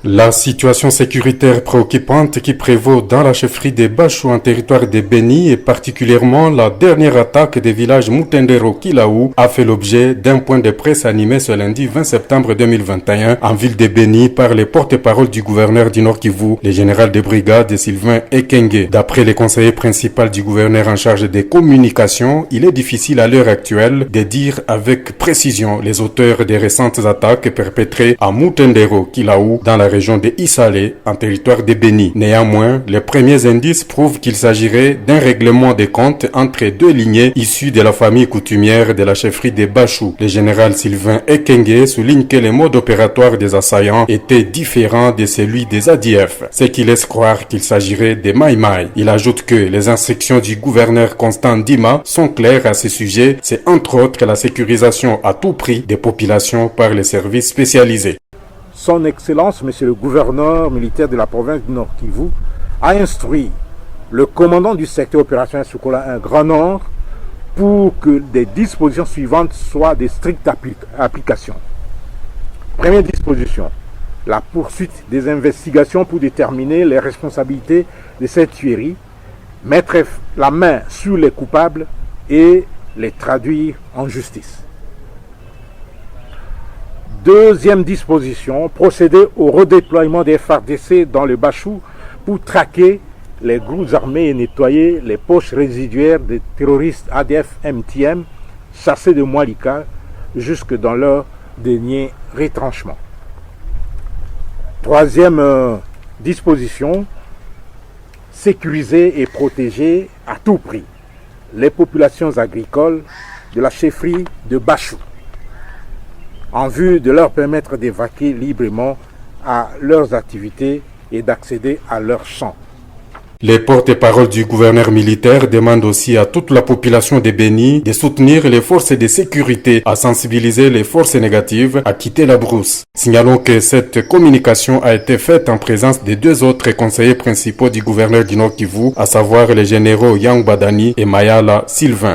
La situation sécuritaire préoccupante qui prévaut dans la chefferie des Bachou en territoire de Béni et particulièrement la dernière attaque des villages Mutendero Kilaou a fait l'objet d'un point de presse animé ce lundi 20 septembre 2021 en ville de Béni par les porte-parole du gouverneur du Nord Kivu, le général de brigade Sylvain Ekenge. D'après les conseillers principaux du gouverneur en charge des communications, il est difficile à l'heure actuelle de dire avec précision les auteurs des récentes attaques perpétrées à Mutendero Kilaou dans la région de Isale, en territoire de Béni. Néanmoins, les premiers indices prouvent qu'il s'agirait d'un règlement des comptes entre deux lignées issues de la famille coutumière de la chefferie des Bachou. Le général Sylvain Ekenge souligne que le mode opératoire des assaillants était différent de celui des ADF, ce qui laisse croire qu'il s'agirait des Maïmaï. Il ajoute que les instructions du gouverneur Constant Dima sont claires à ce sujet, c'est entre autres la sécurisation à tout prix des populations par les services spécialisés. Son Excellence, Monsieur le gouverneur militaire de la province du Nord Kivu, a instruit le commandant du secteur opérationnel Sokola 1 Grand Nord pour que des dispositions suivantes soient de strictes applications. Première disposition, la poursuite des investigations pour déterminer les responsabilités de cette tuerie, mettre la main sur les coupables et les traduire en justice. Deuxième disposition, procéder au redéploiement des FARDC dans le Bachou pour traquer les groupes armés et nettoyer les poches résiduaires des terroristes ADF-MTM chassés de Moualika jusque dans leur dernier retranchement. Troisième disposition, sécuriser et protéger à tout prix les populations agricoles de la chefferie de Bachou, en vue de leur permettre d'évacuer librement à leurs activités et d'accéder à leurs champs. Les porte-paroles du gouverneur militaire demandent aussi à toute la population de Béni de soutenir les forces de sécurité, à sensibiliser les forces négatives à quitter la brousse. Signalons que cette communication a été faite en présence des deux autres conseillers principaux du gouverneur du Nord Kivu, à savoir les généraux Yang Badani et Mayala Sylvain.